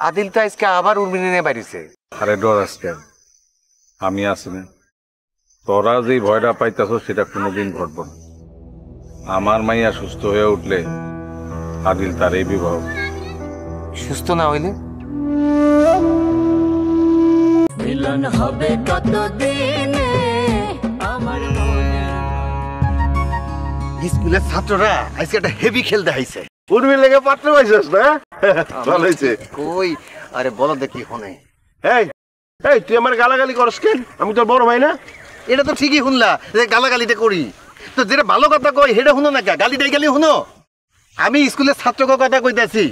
আদিল তো আজকে আবার উর্মিনে নিয়ে বাড়িছে। আরে ডর আজকে আমি আছি না, তোরা যে ভয়টা পাইতেছ সেটা কোনোদিন ঘটব না। আমার মাইয়া সুস্থ হয়ে উঠলে আদিল তার এই বিবাহ। সুস্থ না হইলে মিলন হবে কতদিনে আমার মনে। স্কুলের ছাত্ররা আজকে একটা হেভি খেল দেখাইছে। উর্মির লেগে পাত্র পাইছিস না? ভালো হয়েছে। কই আরে বলো দেখি হনে। এই এই তুই আমার গালাগালি করস কেন? আমি তোর বড় ভাই না? এটা তো ঠিকই শুনলা যে গালাগালিটা করি, তো যেটা ভালো কথা কই সেটা শুনো না, গালিটাই গালি শুনো। আমি স্কুলের ছাত্রকে কথা কইতেছি,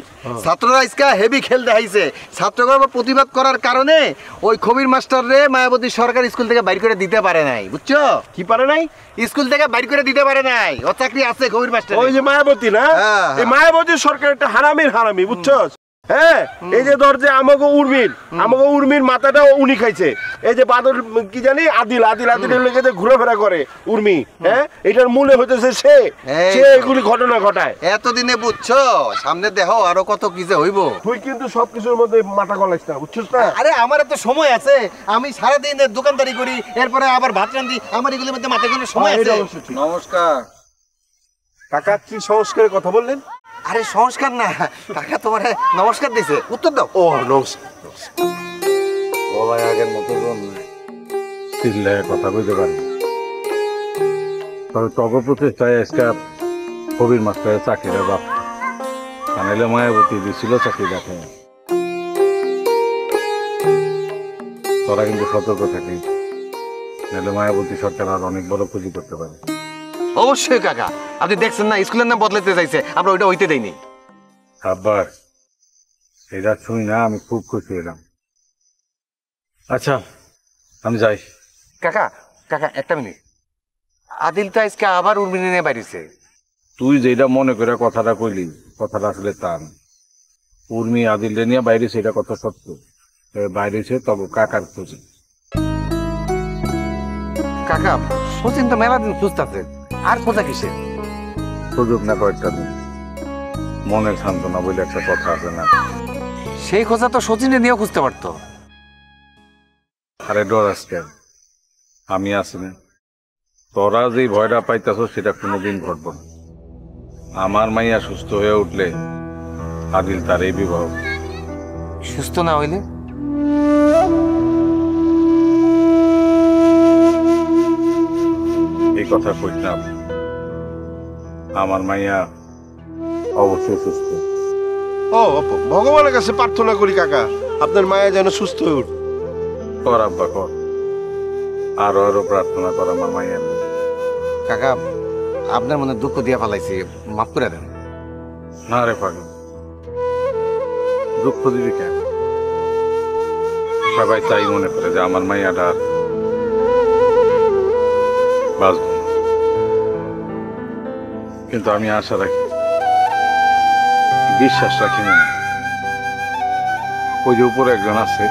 ছাত্ররা আজকে হেভি খেল দেখাইছে। ছাত্ররা প্রতিবাদ করার কারণে ওই খবির মাস্টার রে মায়াবতী সরকার স্কুল থেকে বাইর করে দিতে পারে নাই, বুঝছো? কি পারে নাই? স্কুল থেকে বাইর করে দিতে পারে নাই, ও চাকরি আছে খবির মাস্টার। ওই যে মায়াবতী না, এই মায়াবতী সরকার একটা হারামির হারামি, বুঝছস? হ্যাঁ, এই যে ধর যে আমাকে উর্মির মাথাটা উনি খাইছে। এই যে বাদল কি জানি আদিলের লেগে যে ঘুরেফেরা করে উর্মি, হ্যাঁ এটার মূলে হইতেছে সে এগুলি ঘটনা ঘটায়। এতদিনে বুঝছো, সামনে দেখো আরো কত কি যে হইব। তুই কিন্তু সবকিছুর মধ্যে মাথা গলাইস না, বুঝছস না? আরে আমার এত সময় আছে, আমি সারাদিন দোকানদারি করি, এরপরে আবার ভাত রান্ধি, আমার এগুলোর মধ্যে মাথা কোনো সময় আছে। নমস্কার কাকা, কি সংস্কারের কথা বললেন? আরে সংস্কার না কাকা, তোমার নমস্কার দিছে, উত্তর দাও। ও নমস্কার। গলায় আগের মতো জন নাই, চিল্লায় কথা কইতে পারি। তবে তগ প্রচেষ্টায় আজকে কবির মাস্টারের চাকরির বাপ কানাইলে মায়াবতী দিছিল চাকরি দেখে। তোরা কিন্তু সতর্ক থাকিস, নাহলে মায়াবতী সরকার আর অনেক বড় ক্ষতি করতে পারে। অবশ্যই কাকা, আপনি দেখছেন না স্কুলের নাম বদলাতে চাইছে, আমরা ওইটা হইতে দেইনি। আব্বার এটা শুনি না আমি খুব খুশি হলাম। আচ্ছা আমি যাই। কাকা কাকা একটা মিনিট, আদিল তো আজকে আবার উর্মিনে নিয়ে বাড়িছে। তুই যেটা মনে করে কথাটা কইলি, কথাটা আসলে তা না। উর্মি আদিল নিয়ে বাইরে সেটা কথা সত্য, বাইরে সে তবে কাকার খুঁজে। কাকা সচিন তো মেলা দিন খুঁজতেছে, আর খোঁজা কিসে? সুযোগ না কয়েকটা দিন, মনের সান্ত্বনা বলে একটা কথা আছে না? সেই খোঁজা তো সচিনে নিয়েও খুঁজতে পারতো। আরে ডর আজকে আমি আছি না, তোরা যে ভয়টা পাইতেছ সেটা কোনোদিন ঘটব না। আমার মাইয়া সুস্থ হয়ে উঠলে আদিল তার এই বিবাহ। সুস্থ না হইলে এই কথা কইস না, আমার মাইয়া অবশ্যই সুস্থ। ও ভগবানের কাছে প্রার্থনা করি কাকা, আপনার মায়া যেন সুস্থ হয়ে উঠে। কর আব্বা কর, আরো আরো প্রার্থনা কর আমার মাইয়া। কাকা আপনার মনে দুঃখ দিয়া ফেলাইছি, মাফ করে দেন। না রে পাগল, দুঃখ দিবি কেন? সবাই তাই মনে করে যে আমার মাইয়াটা বাঁচব, কিন্তু আমি আশা রাখি, বিশ্বাস রাখি না। ওই যে উপরে একজন আছে,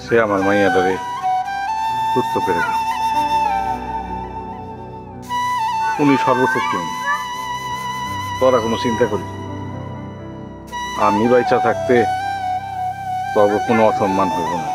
সে আমার মাইয়াটারে সুস্থ করে দেবে। উনি সর্বশক্তি, তোরা কোনো চিন্তা করিস। আমি বাইচা থাকতে তবে কোনো অসম্মান হইব না।